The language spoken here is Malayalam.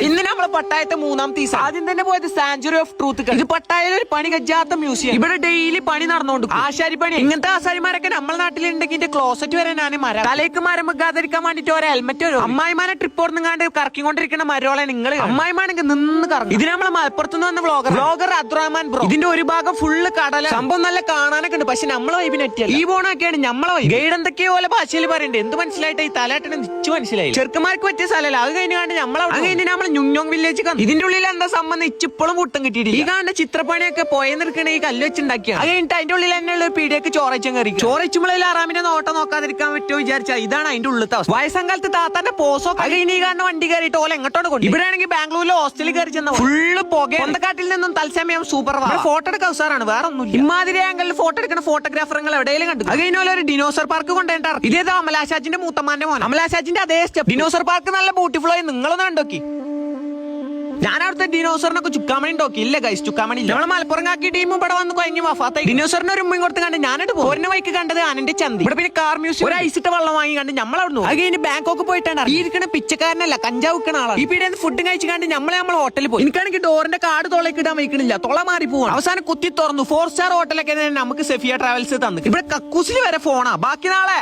ഇന്ന് നമ്മള് പട്ടായത്തെ മൂന്നാമത്തെ ദിവസം ആദ്യം തന്നെ പോയത് സാഞ്ചുറി ഓഫ് ട്രൂത്ത്. ഇത് പട്ടായയിൽ ഒരു പണി കജ്ജാത്ത മ്യൂസിയം. ഇവിടെ ഡെയിലി പണി നടന്നുകൊണ്ട് ആശാരി പണി. ഇങ്ങനത്തെ ആശാരിമാരൊക്കെ നമ്മുടെ നാട്ടിലുണ്ടെങ്കിൽ ക്ലോസറ്റ് വരെ ഞാൻ മരം തലേക്ക് മരം വെക്കാതിരിക്കാൻ വേണ്ടിട്ട് ഒരു ഹെൽമെറ്റ് വരും. അമ്മായിമാരെ ട്രിപ്പ് ഓർന്നുകാണ്ട് കറക്കിക്കൊണ്ടിരിക്കുന്ന മരോളെ നിങ്ങള് അമ്മായിമാണെങ്കിൽ നിന്ന് കറങ്ങും. ഇത് നമ്മളെ മലപ്പുറത്തുനിന്ന് വന്ന വ്ളോഗർ അബ്ദുറഹ്മാൻ ബ്രോ. ഇതിന്റെ ഒരു ഭാഗം ഫുള്ള് കടല. സംഭവം നല്ല കാണാനൊക്കെ ഉണ്ട്. പക്ഷെ നമ്മളെ വൈബിന് പറ്റില്ല. ഈ പോണൊക്കെയാണ് നമ്മളെ വൈബ്. ഗൈഡ് എന്തൊക്കെയോ പോലെ ഭാഷയിൽ പറയണ്ടേ. എന്ത് മനസ്സിലായിട്ട് ഈ തലാട്ടിന് നിച്ചു മനസ്സിലായി. ചെറുക്കന്മാർക്ക് പറ്റിയ സ്ഥലമല്ല. അത് കഴിഞ്ഞാണ്ട് നമ്മളെ ഞുഞ്ഞോങ് വില്ലേജ് കണ്ടു. ഇതിന്റെ ഉള്ളിൽ എന്താ സംബന്ധിച്ച് ഇപ്പോഴും പുട്ടം കിട്ടിയിട്ടില്ല. ഈ കാണുന്ന ചിത്രപ്പണിയൊക്കെ പോയെന്നിരിക്കണ ഈ കല്ല് വെച്ചുണ്ടാക്കിയ. അത് കഴിഞ്ഞിട്ട് അതിന്റെ ഉള്ളിൽ തന്നെയുള്ള ഒരു പീടിയൊക്കെ ചോറച്ചും കയറി. ചോറച്ചുമ്പോഴേ ആറാമിനെ നോട്ടം നോക്കാതിരിക്കാൻ പറ്റുമോ വിചാരിച്ചാൽ ഇതാണ് അതിന്റെ ഉള്ളിലത്തെ അവസ്ഥ. വയസ്സങ്കാലത്ത് താത്താന്റെ പോസോ അത് കഴിഞ്ഞ് ഈ കാണുന്ന വണ്ടി കയറിയിട്ട് ഓല എങ്ങോട്ടോട് കൊണ്ട്. ഇവിടെ ആണെങ്കിൽ ബാംഗ്ലൂരിലെ ഹോസ്റ്റലിൽ കയറി ചെന്ന ഫുള്ള് പുക. കൊന്തക്കാട്ടിൽ നിന്നും തത്സമയം സൂപ്പർ ഫോട്ടോ എടുക്കാൻ ഉസാറാണ്. വേറെ ഒന്നും ഇമാതിരി ആംഗിളിൽ ഫോട്ടോ എടുക്കുന്ന ഫോട്ടോഗ്രാഫറുകൾ എവിടെയെങ്കിലും കണ്ടു. അത് കഴിഞ്ഞ ഒരു ഡിനോസർ പാർക്ക് കൊണ്ടുപോയിട്ടാണ്. ഇതേതോ അമലാശാജിന്റെ മൂത്തമാന്റെ മോൻ. അമലാശാജിന്റെ അതേ സ്റ്റെപ്പ്. ഡിനോസർ പാർക്ക് നല്ല ബ്യൂട്ടിഫുൾ ആയി. നിങ്ങളൊന്നും കണ്ടോക്കി. ഞാൻ അവിടുത്തെ ഡിനോസറിനൊക്കെ ചുക്കാമണി ഉണ്ടോക്കി. ഇല്ല ഗൈസ്, ചുക്കാമണി ഇല്ല. നമ്മളെ മലപ്പുറം കാക്കി ടീമും ഇവിടെ വന്ന് കഴിഞ്ഞ് വഫാത്തായി. ഡിനോസറിന് ഒരു ഉമ്മയും കൊടുത്ത് കണ്ട് ഞാനിട്ട് പോരുന്ന വൈക്ക് കണ്ടത് ആനന്റെ ചന്തി. ഇവിടെ പിന്നെ കാർ മ്യൂസിയം ഒരു ഐസിട്ട വെള്ളം വാങ്ങി കണ്ട് നമ്മളവിടുന്നു. അത് കഴിഞ്ഞ് ബാങ്കോക്ക് പോയിട്ടാണ്. ഈ ഇരിക്കുന്ന പിച്ചക്കാരനല്ല, കഞ്ചാവ് വിൽക്കുന്ന ആളാണ്. ഈ പീടിയെന്ന് ഫുഡ് കഴിച്ച് കണ്ട് നമ്മളെ ഹോട്ടലിൽ പോയി. എനിക്കാണെങ്കിൽ ഡോറിന്റെ കാർഡ് തൊളയ്ക്ക് ഇടാൻ വയ്ക്കണില്ല. തൊള മാറി പോവാണ്. അവസാനം കുത്തി തുറന്നു. 4 സ്റ്റാർ ഹോട്ടലൊക്കെ നമുക്ക് സെഫിയ ട്രാവൽസ് തന്നു. ഇവിടെ കക്കൂസിൽ വരെ ഫോണാ. ബാക്കി നാളെ